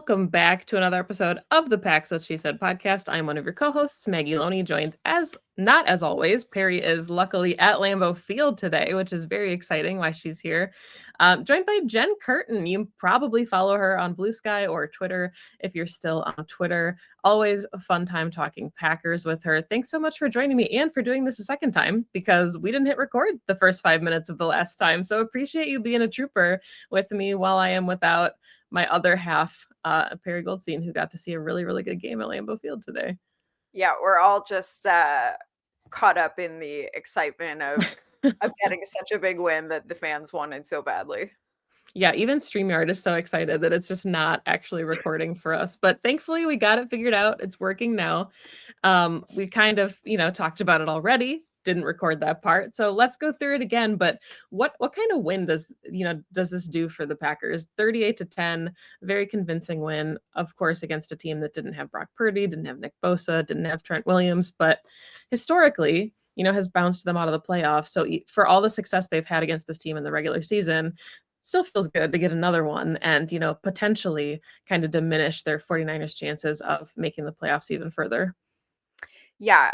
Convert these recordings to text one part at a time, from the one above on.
welcome back to another episode of the Pax What She Said podcast. I'm one of your co-hosts, Maggie Loney, joined not as always. Perri is luckily at Lambeau Field today, which is very exciting why she's here. Joined by Jen Kirton. You probably follow her on Blue Sky or Twitter if you're still on Twitter. Always a fun time talking Packers with her. Thanks so much for joining me and for doing this a second time because we didn't hit record the first 5 minutes of the last time. So appreciate you being a trooper with me while I am without my other half, Perri Goldstein, who got to see a really, really good game at Lambeau Field today. Yeah, we're all just caught up in the excitement of getting such a big win that the fans wanted so badly. Yeah, even StreamYard is so excited that it's just not actually recording for us. But thankfully, we got it figured out. It's working now. We kind of, talked about it already. Didn't record that part. So let's go through it again. But what kind of win does this do for the Packers? 38-10, very convincing win, of course, against a team that didn't have Brock Purdy, didn't have Nick Bosa, didn't have Trent Williams, but historically, has bounced them out of the playoffs. So for all the success they've had against this team in the regular season, still feels good to get another one and, potentially kind of diminish their 49ers chances of making the playoffs even further. Yeah.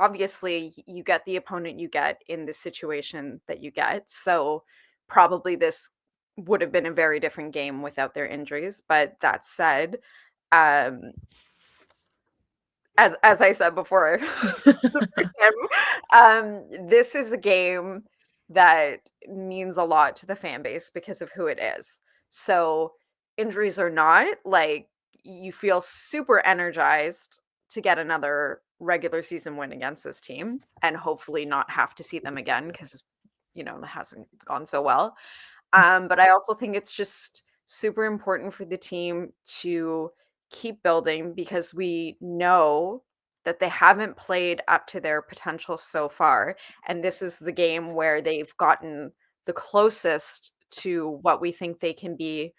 Obviously you get the opponent you get in the situation that you get. So probably this would have been a very different game without their injuries. But that said, as I said before, the first game, this is a game that means a lot to the fan base because of who it is. So injuries or not, like, you feel super energized to get another regular season win against this team and hopefully not have to see them again because, it hasn't gone so well. But I also think it's just super important for the team to keep building because we know that they haven't played up to their potential so far. And this is the game where they've gotten the closest to what we think they can be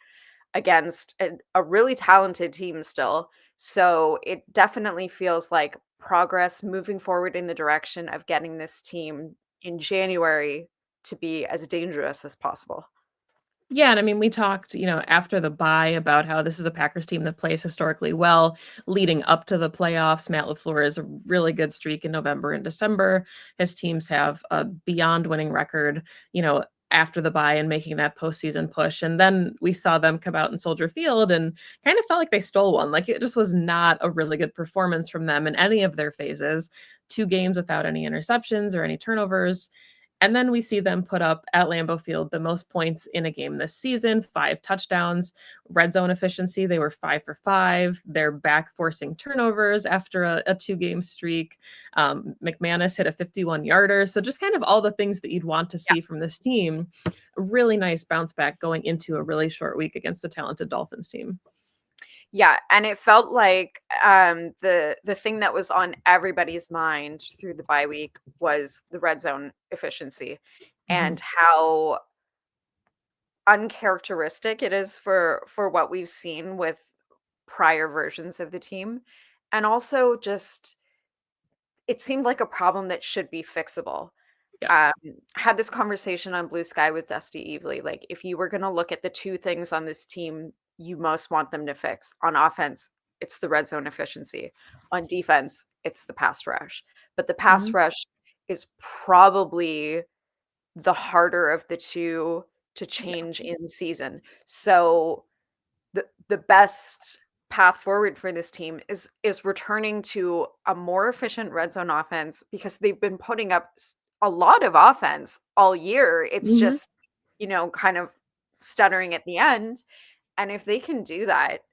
against a really talented team still. So it definitely feels like progress moving forward in the direction of getting this team in January to be as dangerous as possible. Yeah, and I mean, we talked, after the bye about how this is a Packers team that plays historically well leading up to the playoffs. Matt LaFleur is a really good streak in November and December. His teams have a beyond winning record, after the bye and making that postseason push. And then we saw them come out in Soldier Field and kind of felt like they stole one. Like it just was not a really good performance from them in any of their phases. 2 games without any interceptions or any turnovers. And then we see them put up at Lambeau Field the most points in a game this season, 5 touchdowns, red zone efficiency. They were 5 for 5. They're back forcing turnovers after a 2-game streak. McManus hit a 51-yarder. So just kind of all the things that you'd want to see from this team. A really nice bounce back going into a really short week against the talented Dolphins team. Yeah, and it felt like the thing that was on everybody's mind through the bye week was the red zone efficiency and how uncharacteristic it is for what we've seen with prior versions of the team. And also just it seemed like a problem that should be fixable. Yeah. Had this conversation on Blue Sky with Dusty Evely. Like, if you were going to look at the 2 things on this team you most want them to fix, on offense, it's the red zone efficiency. On defense, it's the pass rush. But the pass rush is probably the harder of the 2 to change in season. So the best path forward for this team is returning to a more efficient red zone offense because they've been putting up a lot of offense all year. It's just, kind of stuttering at the end. And if they can do that,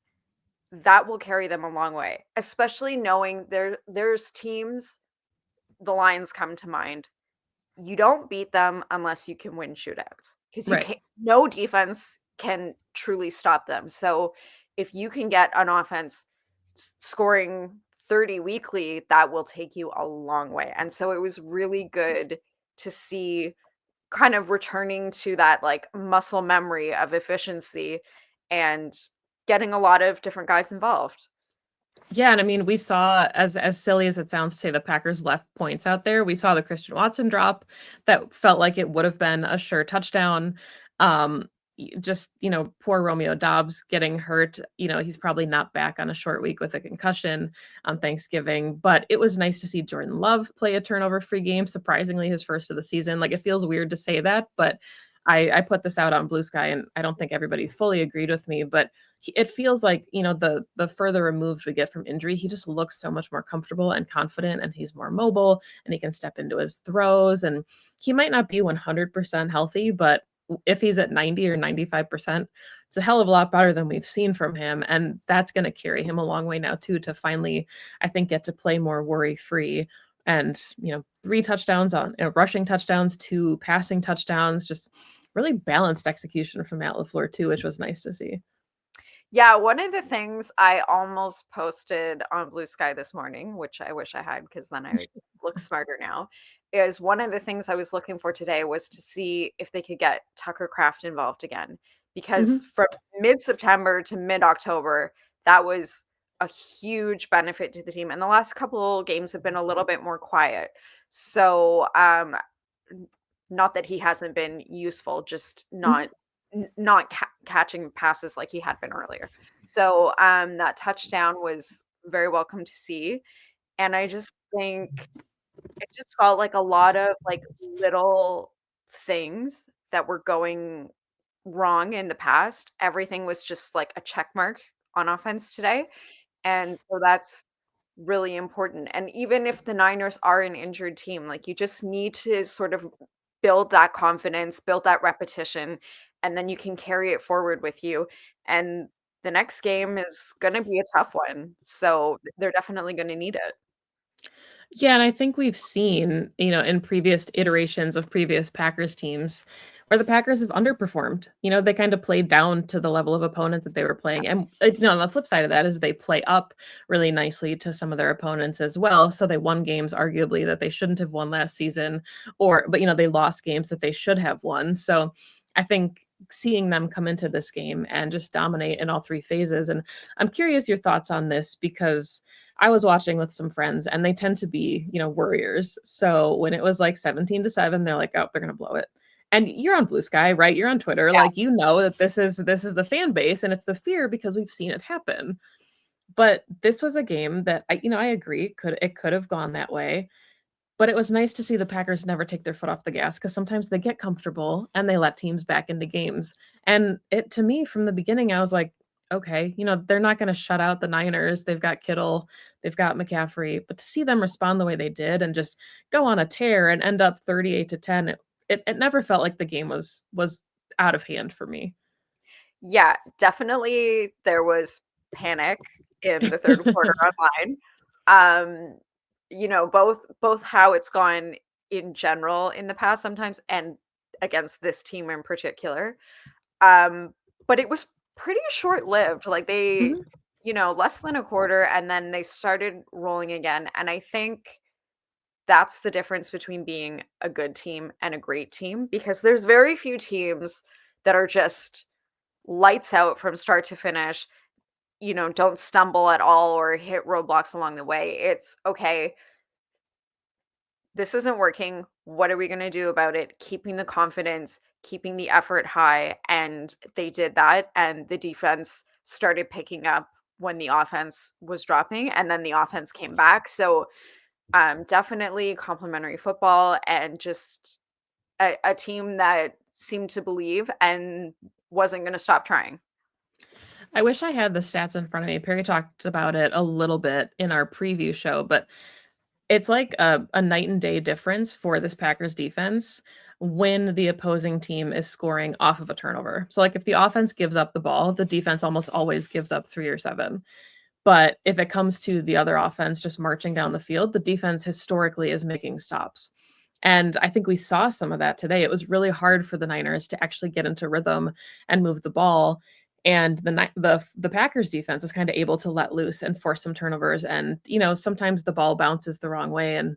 that will carry them a long way, especially knowing there's teams, the Lions come to mind. You don't beat them unless you can win shootouts because no defense can truly stop them. So if you can get an offense scoring 30 weekly, that will take you a long way. And so it was really good to see kind of returning to that like muscle memory of efficiency and getting a lot of different guys involved. Yeah, and I mean, we saw, as silly as it sounds to say the Packers left points out there, we saw the Christian Watson drop that felt like it would have been a sure touchdown. just, poor Romeo Dobbs getting hurt. He's probably not back on a short week with a concussion on Thanksgiving, but it was nice to see Jordan Love play a turnover-free game, surprisingly his first of the season. Like, it feels weird to say that, but I put this out on Blue Sky, and I don't think everybody fully agreed with me, but it feels like, the further removed we get from injury, he just looks so much more comfortable and confident, and he's more mobile, and he can step into his throws, and he might not be 100% healthy, but if he's at 90 or 95%, it's a hell of a lot better than we've seen from him. And that's going to carry him a long way now, too, to finally, I think, get to play more worry free. And, 3 touchdowns on rushing touchdowns, 2 passing touchdowns, just really balanced execution from Matt LaFleur, too, which was nice to see. Yeah, one of the things I almost posted on Blue Sky this morning, which I wish I had because then I would look smarter now, is one of the things I was looking for today was to see if they could get Tucker Craft involved again. Because Mhm, from mid-September to mid-October, that was a huge benefit to the team. And the last couple games have been a little bit more quiet. So, not that he hasn't been useful, just mhm, not catching passes like he had been earlier. So, that touchdown was very welcome to see, and I just think it just felt like a lot of, like, little things that were going wrong in the past. Everything was just like a check mark on offense today, and so that's really important. And even if the Niners are an injured team, like, you just need to sort of build that confidence, build that repetition, and then you can carry it forward with you. And the next game is gonna be a tough one, so they're definitely gonna need it. Yeah, and I think we've seen, in previous iterations of previous Packers teams where the Packers have underperformed. They kind of played down to the level of opponent that they were playing. Yes. And on the flip side of that is they play up really nicely to some of their opponents as well. So they won games arguably that they shouldn't have won last season, but they lost games that they should have won. So I think seeing them come into this game and just dominate in all 3 phases. And I'm curious your thoughts on this because I was watching with some friends and they tend to be, worriers. So when it was like 17-7, they're like, "Oh, they're gonna blow it." And you're on Blue Sky, right? You're on Twitter. Yeah. Like, that this is the fan base and it's the fear because we've seen it happen. But this was a game that I agree could have gone that way. But it was nice to see the Packers never take their foot off the gas because sometimes they get comfortable and they let teams back into games. And it to me from the beginning, I was like, okay, they're not going to shut out the Niners. They've got Kittle, they've got McCaffrey, but to see them respond the way they did and just go on a tear and end up 38-10, it never felt like the game was out of hand for me. Yeah, definitely there was panic in the 3rd quarter online. Um, both how it's gone in general in the past sometimes and against this team in particular. Um, but it was pretty short-lived, like, they, Mhm. less than a quarter, and then they started rolling again, and I think that's the difference between being a good team and a great team, because there's very few teams that are just lights out from start to finish, don't stumble at all or hit roadblocks along the way. It's, "Okay, this isn't working. What are we gonna do about it?" Keeping the confidence, keeping the effort high, and they did that, and the defense started picking up when the offense was dropping, and then the offense came back. So, definitely complimentary football and just a team that seemed to believe and wasn't gonna stop trying. I wish I had the stats in front of me. Perry talked about it a little bit in our preview show, but it's like a night and day difference for this Packers defense when the opposing team is scoring off of a turnover. So, like, if the offense gives up the ball, the defense almost always gives up 3 or 7. But if it comes to the other offense just marching down the field, the defense historically is making stops. And I think we saw some of that today. It was really hard for the Niners to actually get into rhythm and move the ball. And the Packers defense was kind of able to let loose and force some turnovers. And sometimes the ball bounces the wrong way. And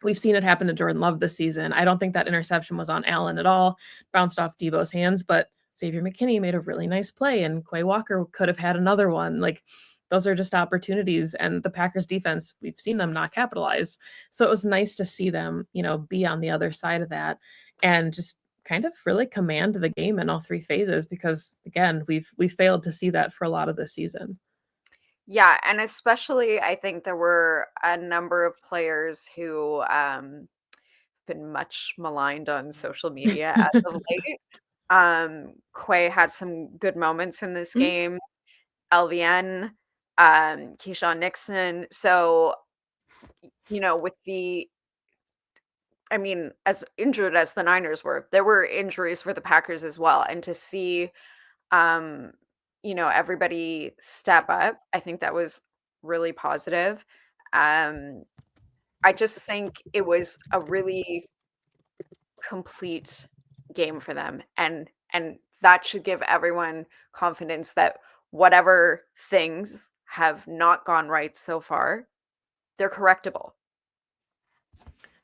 we've seen it happen to Jordan Love this season. I don't think that interception was on Allen at all. Bounced off Debo's hands, but Xavier McKinney made a really nice play, and Quay Walker could have had another one. Like, those are just opportunities, and the Packers defense, we've seen them not capitalize. So it was nice to see them, be on the other side of that and just kind of really command the game in all three phases because again, we failed to see that for a lot of the season. Yeah, and especially I think there were a number of players who been much maligned on social media as of late. Quay had some good moments in this Mhm. game. LVN, Keyshawn Nixon. So, with I mean, as injured as the Niners were, there were injuries for the Packers as well. And to see, um, everybody step up, I think that was really positive. Um, I just think it was a really complete game for them, and that should give everyone confidence that whatever things have not gone right so far, they're correctable.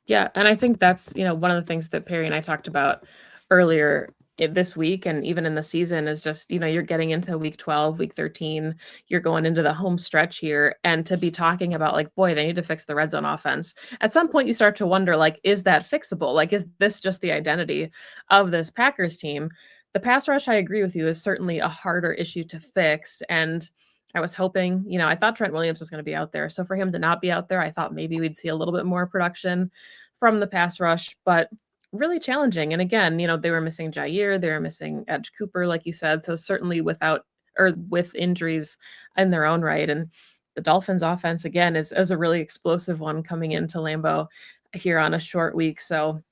Yeah, and I think that's, one of the things that Perry and I talked about earlier this week and even in the season is just, you're getting into week 12, week 13, you're going into the home stretch here and to be talking about like, boy, they need to fix the red zone offense. At some point you start to wonder like, is that fixable? Like, is this just the identity of this Packers team? The pass rush, I agree with you, is certainly a harder issue to fix. And I was hoping, I thought Trent Williams was going to be out there. So for him to not be out there, I thought maybe we'd see a little bit more production from the pass rush, but really challenging. And again, they were missing Jair, they were missing Edge Cooper, like you said. So certainly without or with injuries in their own right. And the Dolphins offense again is a really explosive one coming into Lambeau here on a short week. So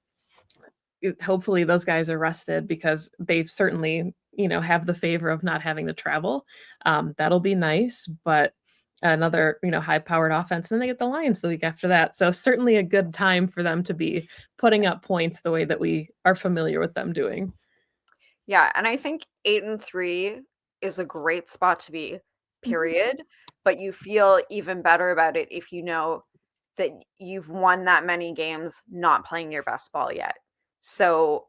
hopefully those guys are rested because they certainly, have the favor of not having to travel. That'll be nice, but another, high-powered offense, and then they get the Lions the week after that. So certainly a good time for them to be putting up points the way that we are familiar with them doing. Yeah, and I think 8-3 is a great spot to be, Mhm. period, but you feel even better about it if you know that you've won that many games not playing your best ball yet. So,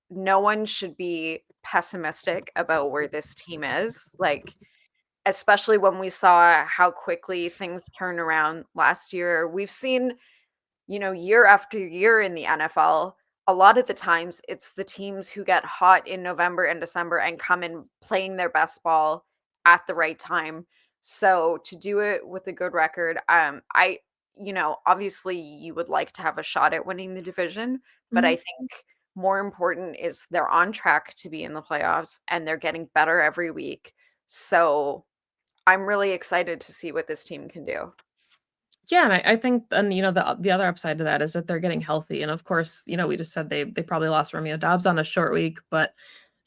no one should be pessimistic about where this team is, like, especially when we saw how quickly things turned around last year. We've seen, year after year in the NFL, a lot of the times it's the teams who get hot in November and December and come in playing their best ball at the right time. So to do it with a good record, obviously you would like to have a shot at winning the division, but I Mhm. think more important is they're on track to be in the playoffs and they're getting better every week. So I'm really excited to see what this team can do. Yeah, and I think and, the other upside to that is that they're getting healthy, and of course, we just said they probably lost Romeo Dobbs on a short week, but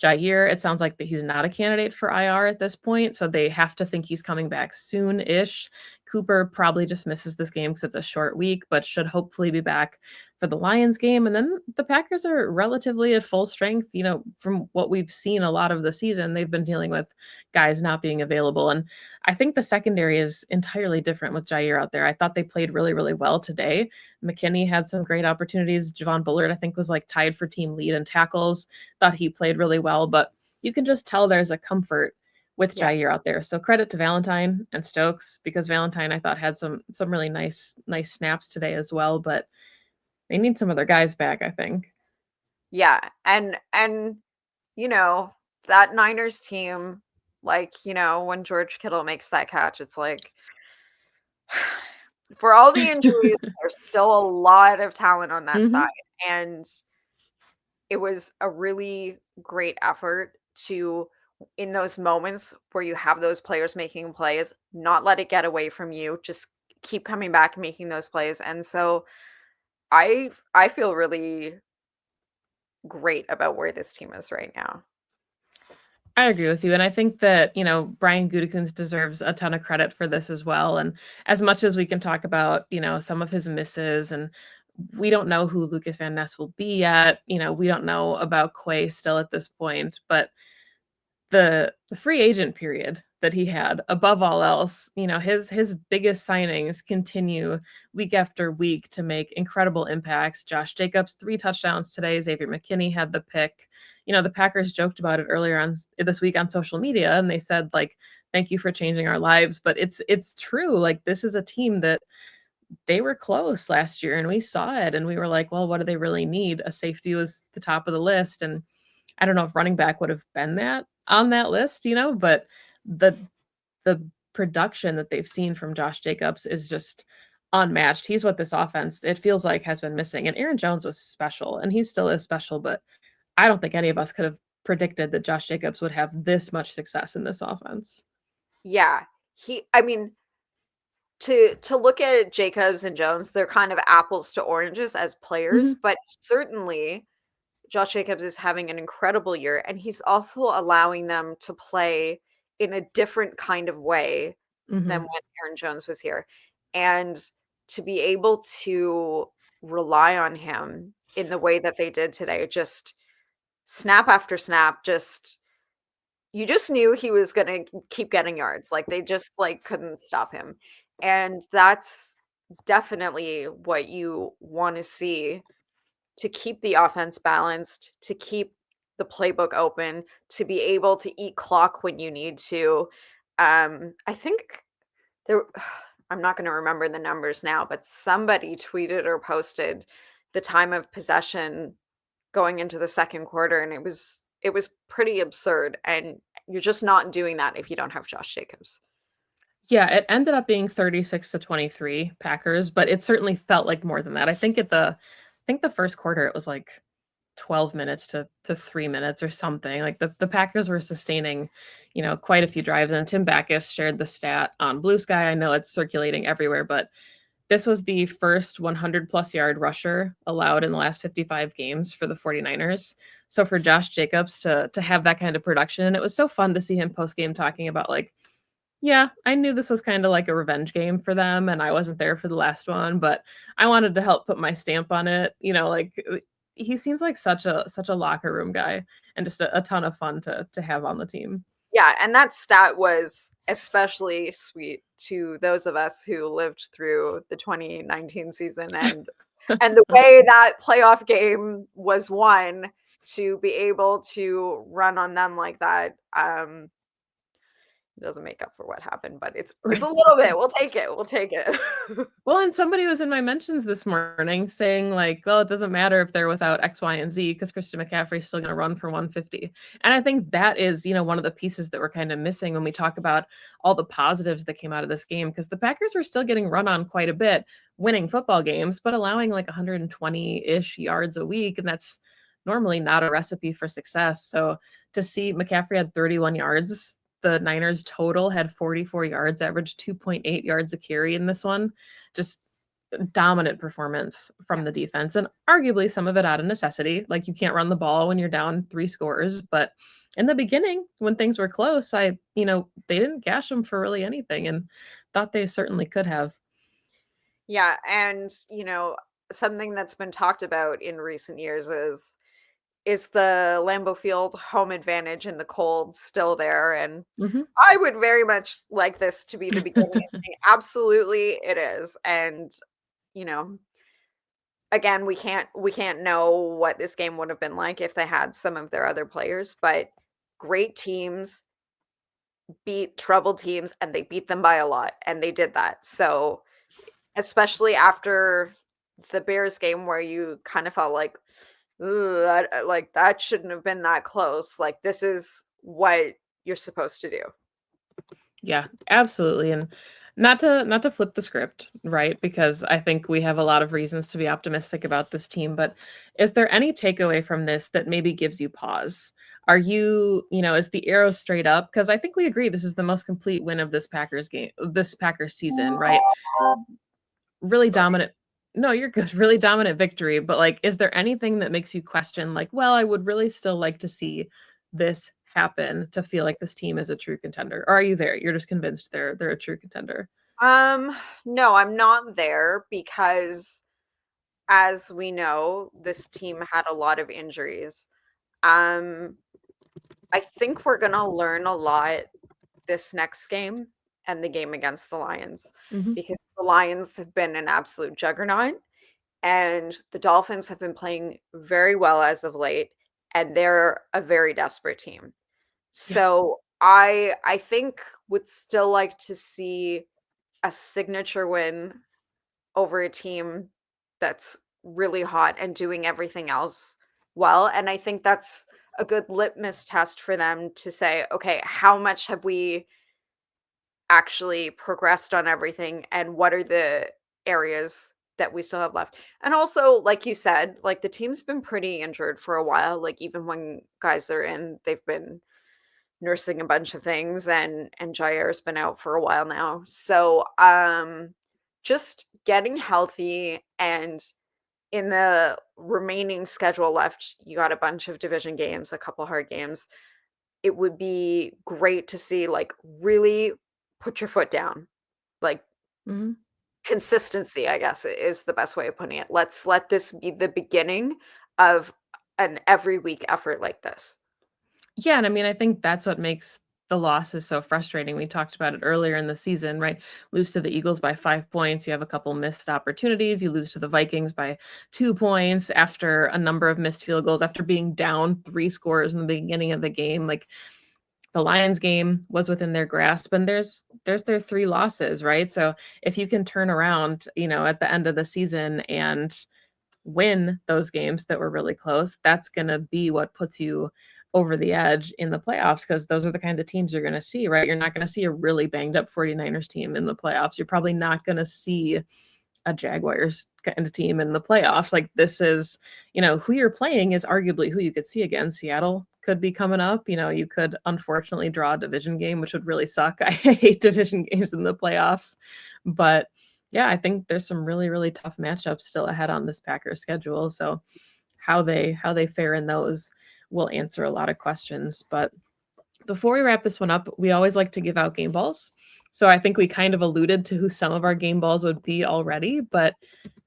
Jair, it sounds like that he's not a candidate for IR at this point, so they have to think he's coming back soon-ish. Cooper probably just misses this game because it's a short week, but should hopefully be back for the Lions game, and then the Packers are relatively at full strength, from what we've seen a lot of the season, they've been dealing with guys not being available, and I think the secondary is entirely different with Jair out there. I thought they played really, really well today. McKinney had some great opportunities. Javon Bullard, I think, was like tied for team lead in tackles. Thought he played really well, but you can just tell there's a comfort with Yeah. Jair out there. So credit to Valentine and Stokes because Valentine I thought had some really nice snaps today as well, but they need some other guys back, I think. Yeah, and you know, that Niners team, like, when George Kittle makes that catch, it's like for all the injuries, there's still a lot of talent on that side, Mhm. and it was a really great effort to in those moments where you have those players making plays, not let it get away from you, just keep coming back and making those plays, and so I feel really great about where this team is right now. I agree with you, and I think that, Brian Gutekunst deserves a ton of credit for this as well, and as much as we can talk about, some of his misses, and we don't know who Lucas Van Ness will be yet, we don't know about Quay still at this point, but the free agent period that he had, above all else, his biggest signings continue week after week to make incredible impacts. Josh Jacobs, 3 touchdowns today. Xavier McKinney had the pick. The Packers joked about it earlier on this week on social media, and they said, like, "Thank you for changing our lives." But it's true. Like, this is a team that they were close last year and we saw it and we were like, well, what do they really need? A safety was the top of the list. And I don't know if running back would have been that on that list, but the the production that they've seen from Josh Jacobs is just unmatched. He's what this offense, it feels like, has been missing. And Aaron Jones was special and he still is special, but I don't think any of us could have predicted that Josh Jacobs would have this much success in this offense. Yeah. I mean, to look at Jacobs and Jones, they're kind of apples to oranges as players, Mhm, but certainly Josh Jacobs is having an incredible year, and he's also allowing them to play in a different kind of way than mhm. when Aaron Jones was here. And to be able to rely on him in the way that they did today, just snap after snap, just you just knew he was gonna keep getting yards, like, they just, like, couldn't stop him, and that's definitely what you wanna see to keep the offense balanced, to keep the playbook open, to be able to eat clock when you need to. I think there I'm not gonna remember the numbers now, but somebody tweeted or posted the time of possession going into the second quarter, and it was pretty absurd, and you're just not doing that if you don't have Josh Jacobs. Yeah, it ended up being 36 to 23 Packers, but it certainly felt like more than that. I think the first quarter it was like 12 minutes to 3 minutes or something. Like the Packers were sustaining, quite a few drives and Tim Backus shared the stat on Blue Sky. I know it's circulating everywhere, but this was the first 100 plus yard rusher allowed in the last 55 games for the 49ers. So for Josh Jacobs to have that kind of production, and it was so fun to see him post game talking about like, yeah, I knew this was kind of like a revenge game for them, and I wasn't there for the last one, but I wanted to help put my stamp on it. He seems like such a locker room guy and just a ton of fun to have on the team. Yeah, and that stat was especially sweet to those of us who lived through the 2019 season and the way that playoff game was won to be able to run on them like that. It doesn't make up for what happened, but it's a Right. little bit. We'll take it. We'll take it. Well, and somebody was in my mentions this morning saying like, well, it doesn't matter if they're without X, Y, and Z because Christian McCaffrey's still going to run for 150. And I think that is, one of the pieces that we're kind of missing when we talk about all the positives that came out of this game because the Packers were still getting run on quite a bit, winning football games, but allowing like 120-ish yards a week. And that's normally not a recipe for success. So to see McCaffrey had 31 yards, the Niners total had 44 yards, averaged 2.8 yards a carry in this one, just dominant performance from Yeah. the defense and arguably some of it out of necessity. Like you can't run the ball when you're down 3 scores, but in the beginning when things were close, they didn't gash them for really anything and thought they certainly could have. Yeah, and something that's been talked about in recent years is the Lambeau Field home advantage in the cold still there? And Mhm. I would very much like this to be the beginning of saying, absolutely it is. And, you know, again, we can't know what this game would have been like if they had some of their other players, but great teams beat troubled teams and they beat them by a lot and they did that. So, especially after the Bears game where you kind of felt like, "Ooh, like that shouldn't have been that close." Like this is what you're supposed to do. Yeah, absolutely, and not to flip the script, right? Because I think we have a lot of reasons to be optimistic about this team, but is there any takeaway from this that maybe gives you pause? Are is the arrow straight up? Because I think we agree this is the most complete win of this Packers season, right? Really Sorry. dominant. No, you're good. Really dominant victory, but like, is there anything that makes you question, like, well, I would really still like to see this happen to feel like this team is a true contender? Or are you there? You're just convinced they're a true contender. No, I'm not there because as we know, this team had a lot of injuries. Um, I think we're gonna learn a lot this next game and the game against the Lions Mhm. because the Lions have been an absolute juggernaut and the Dolphins have been playing very well as of late, and they're a very desperate team. Yeah. So I think would still like to see a signature win over a team that's really hot and doing everything else well. And I think that's a good litmus test for them to say, okay, how much have we actually progressed on everything and what are the areas that we still have left? And also, like you said, like the team's been pretty injured for a while. Like even when guys are in, they've been nursing a bunch of things and Jair's been out for a while now. So just getting healthy and in the remaining schedule left, you got a bunch of division games, a couple hard games. It would be great to see like really put your foot down. Like Mhm. consistency, I guess is the best way of putting it. Let's let this be the beginning of an every week effort like this. Yeah, and I mean, I think that's what makes the losses so frustrating. We talked about it earlier in the season, right? Lose to the Eagles by 5 points, you have a couple missed opportunities, you lose to the Vikings by 2 points after a number of missed field goals, after being down 3 scores in the beginning of the game, like, the Lions game was within their grasp, and there's their 3 losses, right? So, if you can turn around, at the end of the season and win those games that were really close, that's gonna be what puts you over the edge in the playoffs because those are the kinds of teams you're gonna see, right? You're not gonna see a really banged up 49ers team in the playoffs. You're probably not gonna see a Jaguars kind of team in the playoffs. Like this is, who you're playing is arguably who you could see again. Seattle could be coming up. You could unfortunately draw a division game, which would really suck. I hate division games in the playoffs. But yeah, I think there's some really, really tough matchups still ahead on this Packers schedule. So how they fare in those will answer a lot of questions. But before we wrap this one up, we always like to give out game balls. So I think we kind of alluded to who some of our game balls would be already, but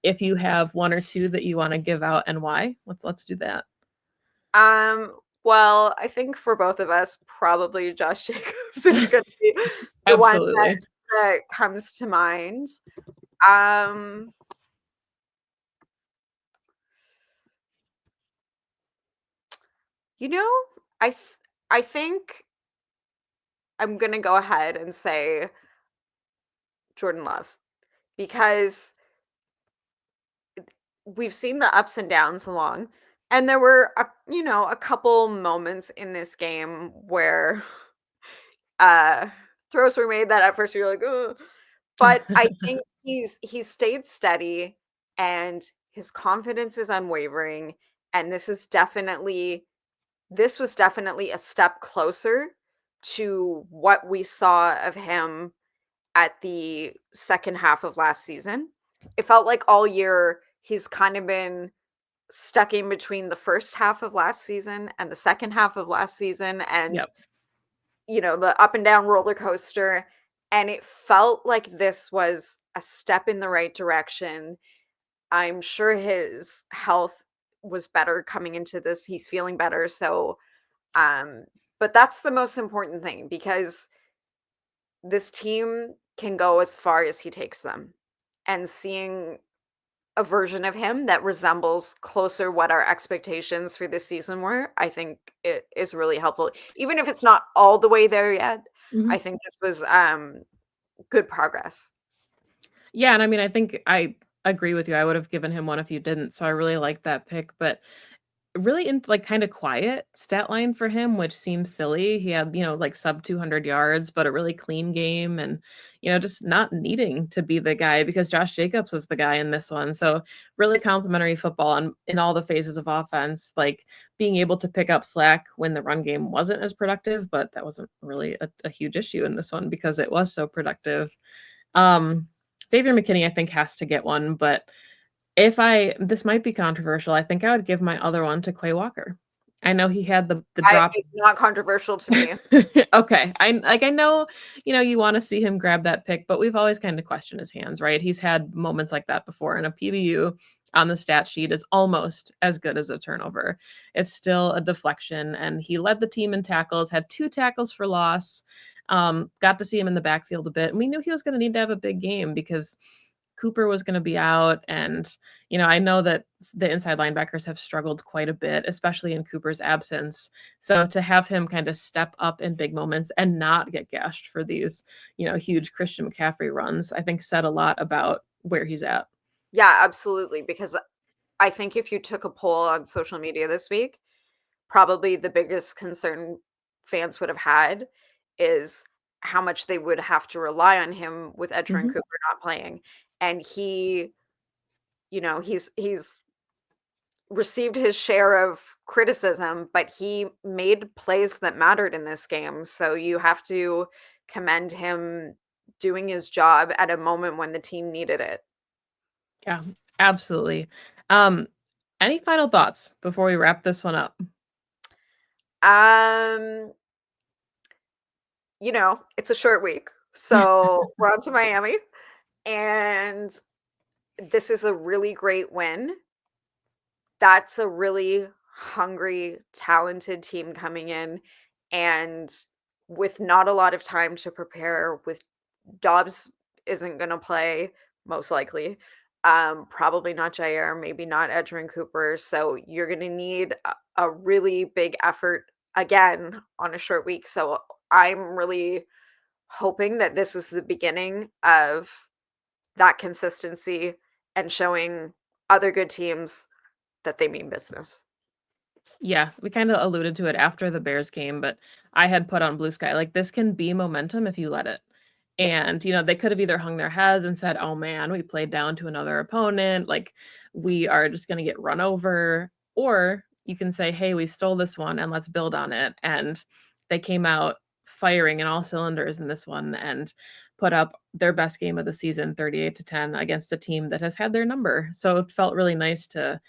if you have one or two that you want to give out and why, let's do that. Well, I think for both of us, probably Josh Jacobs is gonna be the one Absolutely. that comes to mind. Um, you know, I th I think I'm gonna go ahead and say Jordan Love because we've seen the ups and downs along, and there were a couple moments in this game where uh throws were made that at first you're like, oh, but I think he's stayed steady and his confidence is unwavering, and this was definitely a step closer to what we saw of him at the second half of last season. It felt like all year he's kind of been stuck in between the first half of last season and the second half of last season and Yep. the up and down roller coaster, and it felt like this was a step in the right direction. I'm sure his health was better coming into this. He's feeling better, so um but that's the most important thing because this team can go as far as he takes them. And seeing a version of him that resembles closer what our expectations for this season were, I think it is really helpful. Even if it's not all the way there yet, I Mhm. think this was good progress. Yeah, and I mean, I think I agree with you. I would have given him one if you didn't, so I really like that pick, but really in like kinda quiet stat line for him, which seems silly. He had, like sub 200 yards, but a really clean game and, just not needing to be the guy because Josh Jacobs was the guy in this one. So really complimentary football on in all the phases of offense, like being able to pick up slack when the run game wasn't as productive, but that wasn't really a huge issue in this one because it was so productive. Um, Xavier McKinney, I think, has to get one, but if I this might be controversial, I think I would give my other one to Quay Walker. I know he had the drop. It's not controversial to me. Okay. I know, you wanna see him grab that pick, but we've always kinda questioned his hands, right? He's had moments like that before, and a PBU on the stat sheet is almost as good as a turnover. It's still a deflection, and he led the team in tackles, had 2 tackles for loss, got to see him in the backfield a bit, and we knew he was gonna need to have a big game because Cooper was gonna be out, and, I know that the inside linebackers have struggled quite a bit, especially in Cooper's absence. So to have him kinda step up in big moments and not get gashed for these, huge Christian McCaffrey runs, I think said a lot about where he's at. Yeah, absolutely, because I think if you took a poll on social media this week, probably the biggest concern fans would have had is how much they would have to rely on him with Edgerrin Mhm. Cooper not playing, and he's received his share of criticism, but he made plays that mattered in this game, so you have to commend him doing his job at a moment when the team needed it. Yeah, absolutely. Um, any final thoughts before we wrap this one up? Um, it's a short week, so we're on to Miami, and this is a really great win. That's a really hungry, talented team coming in, and with not a lot of time to prepare, with Dobbs isn't gonna play, most likely. Probably not Jair, maybe not Edgerrin Cooper, so you're gonna need a really big effort again on a short week, so I'm really hoping that this is the beginning of that consistency and showing other good teams that they mean business. Yeah, we kinda alluded to it after the Bears game, but I had put on Blue Sky, like, this can be momentum if you let it. Yeah. And, they could have either hung their heads and said, "Oh, man, we played down to another opponent, like, we are just gonna get run over," or you can say, "Hey, we stole this one and let's build on it," and they came out firing in all cylinders in this one and put up their best game of the season, 38-10 against a team that has had their number. So it felt really nice to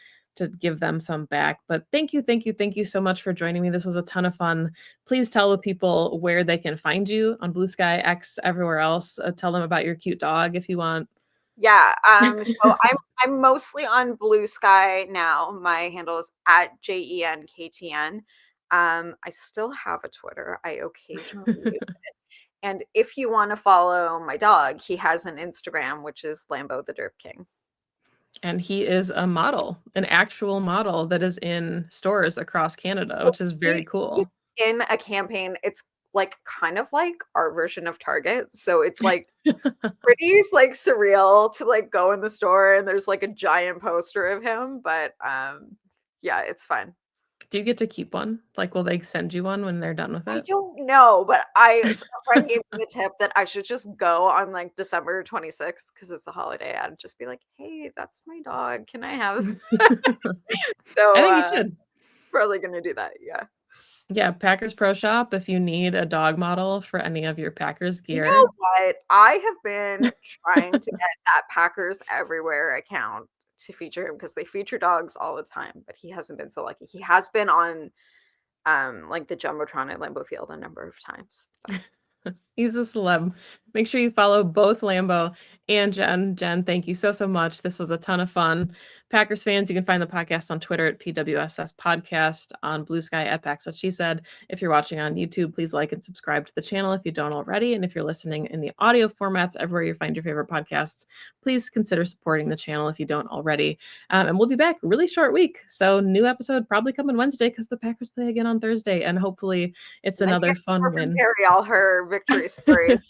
give them some back. But thank you, thank you, thank you so much for joining me. This was a ton of fun. Please tell the people where they can find you on Blue Sky X, everywhere else. Tell them about your cute dog if you want. Yeah, so I'm mostly on Blue Sky now. My handle is at JENKTN. I still have a Twitter. I occasionally use it. And if you want to follow my dog, he has an Instagram, which is Lambeau the Derp King. And he is a model, an actual model that is in stores across Canada, So which is very he's cool. in a campaign. It's like kind of like our version of Target. So it's like pretty like surreal to like go in the store and there's like a giant poster of him, but yeah, it's fun. Do you get to keep one? Like, will they send you one when they're done with I it? don't know, but a friend gave me the tip that I should just go on like December 26th because it's a holiday. I'd just be like, hey, that's my dog. Can I have I so think you should. probably gonna do that. Yeah. Yeah, Packers Pro Shop, if you need a dog model for any of your Packers You know gear. what? I have been trying to get that Packers Everywhere account to feature him because they feature dogs all the time, but he hasn't been so lucky. He has been on like the Jumbotron at Lambeau Field a number of times. But He's a celeb. Make sure you follow both Lambo and Jen. Jen, thank you so, so much. This was a ton of fun. Packers fans, you can find the podcast on Twitter at PWSS Podcast, on Blue Sky at Pax What She Said. If you're watching on YouTube, please like and subscribe to the channel if you don't already. And if you're listening in the audio formats, everywhere you find your favorite podcasts, please consider supporting the channel if you don't already. And we'll be back really short week. So new episode probably coming Wednesday because the Packers play again on Thursday. And hopefully it's and then you another get to fun hear from win. Perri all her victory stories.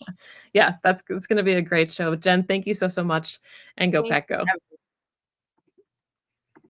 Yeah, it's gonna be a great show. Jen, thank you so, so much, and go Thank Pack you, Go.